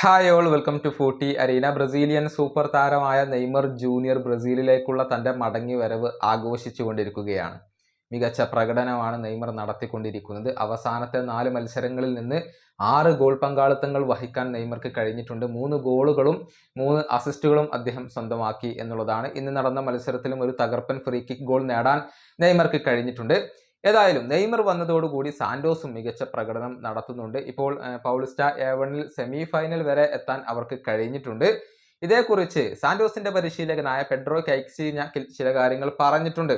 Hi all welcome to Footy Arena. Brazilian super താരമായ Neymar junior ബ്രസീലിലേക്കുള്ള തൻ്റെ മടങ്ങി വരവ് ആഘോഷിച്ചുകൊണ്ടിരിക്കുകയാണ്. മികച്ച പ്രകടനമാണ് നെയ്മർ നടത്തിക്കൊണ്ടിരിക്കുന്നത്. അവസാനത്തെ 4 മത്സരങ്ങളിൽ നിന്ന് 6 ഗോൾ പങ്കാളിത്തങ്ങൾ വഹിക്കാൻ നെയ്മർക്ക് കഴിഞ്ഞിട്ടുണ്ട്. 3 ഗോളുകളും 3 അസിസ്റ്റുകളും അദ്ദേഹം സ്വന്തമാക്കി എന്നുള്ളതാണ്. ഇന്ന് നടന്ന മത്സരത്തിലും ഒരു തകർപ്പൻ ഫ്രീ കിക്ക് ഗോൾ നേടാൻ നെയ്മർക്ക് കഴിഞ്ഞിട്ടുണ്ട്. ഏതായാലും നെയ്മർ വന്നതോടുകൂടി സാന്റോസും മികച്ച പ്രകടനം നടത്തുന്നുണ്ട്. ഇപ്പോൾ പൗളിസ്റ്റ A1-ൽ സെമി ഫൈനൽ വരെ എത്താൻ അവർക്ക് കഴിഞ്ഞിട്ടുണ്ട്. ഇതേക്കുറിച്ച് സാന്റോസിന്റെ പരിശീലകനായ പെഡ്രോ കൈക്സീഞ്ഞ ചില കാര്യങ്ങൾ പറഞ്ഞിട്ടുണ്ട്.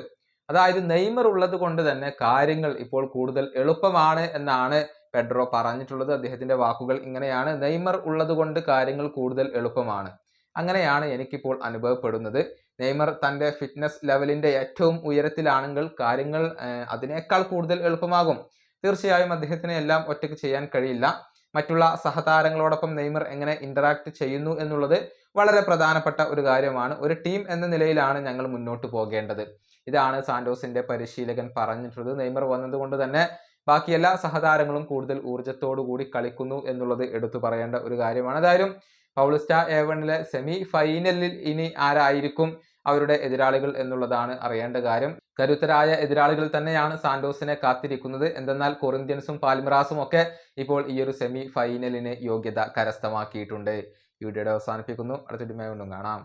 അതായത് നെയ്മർ ഉള്ളത് കൊണ്ട് തന്നെ കാര്യങ്ങൾ ഇപ്പോൾ കൂടുതൽ എളുപ്പമാണ് എന്നാണ് പെഡ്രോ പറഞ്ഞിട്ടുള്ളത്. അദ്ദേഹത്തിന്റെ വാക്കുകൾ ഇങ്ങനെയാണ്: നെയ്മർ ഉള്ളത് കൊണ്ട് കാര്യങ്ങൾ കൂടുതൽ എളുപ്പമാണ്. അങ്ങനെയാണ് എനിക്കിപ്പോൾ അനുഭവപ്പെടുന്നത്. നെയ്മർ തൻ്റെ ഫിറ്റ്നസ് ലെവലിൻ്റെ ഏറ്റവും ഉയരത്തിലാണെങ്കിൽ കാര്യങ്ങൾ അതിനേക്കാൾ കൂടുതൽ എളുപ്പമാകും. തീർച്ചയായും അദ്ദേഹത്തിന് എല്ലാം ഒറ്റയ്ക്ക് ചെയ്യാൻ കഴിയില്ല. മറ്റുള്ള സഹതാരങ്ങളോടൊപ്പം നെയ്മർ എങ്ങനെ ഇന്ററാക്ട് ചെയ്യുന്നു എന്നുള്ളത് വളരെ പ്രധാനപ്പെട്ട ഒരു കാര്യമാണ്. ഒരു ടീം എന്ന നിലയിലാണ് ഞങ്ങൾ മുന്നോട്ട് പോകേണ്ടത്. ഇതാണ് സാന്റോസിന്റെ പരിശീലകൻ പറഞ്ഞിട്ടുള്ളത്. നെയ്മർ വന്നതുകൊണ്ട് തന്നെ ബാക്കി എല്ലാ സഹതാരങ്ങളും കൂടുതൽ ഊർജ്ജത്തോടു കൂടി കളിക്കുന്നു എന്നുള്ളത് എടുത്തു പറയേണ്ട ഒരു കാര്യമാണ്. അതായത് പൗളിസ്റ്റ A1-ലെ സെമി ഫൈനലിൽ ഇനി ആരായിരിക്കും അവരുടെ എതിരാളികൾ എന്നുള്ളതാണ് അറിയേണ്ട കാര്യം. കരുത്തരായ എതിരാളികൾ തന്നെയാണ് സാന്റോസിനെ കാത്തിരിക്കുന്നത്. എന്തെന്നാൽ കൊറിന്ത്യൻസും പാൽമിറാസും ഒക്കെ ഇപ്പോൾ ഈ ഒരു സെമി ഫൈനലിന് യോഗ്യത കരസ്ഥമാക്കിയിട്ടുണ്ട്. ഈ വീഡിയോയുടെ അവസാനിപ്പിക്കുന്നു. അടുത്ത വീഡിയോയുമായി വീണ്ടും കാണാം.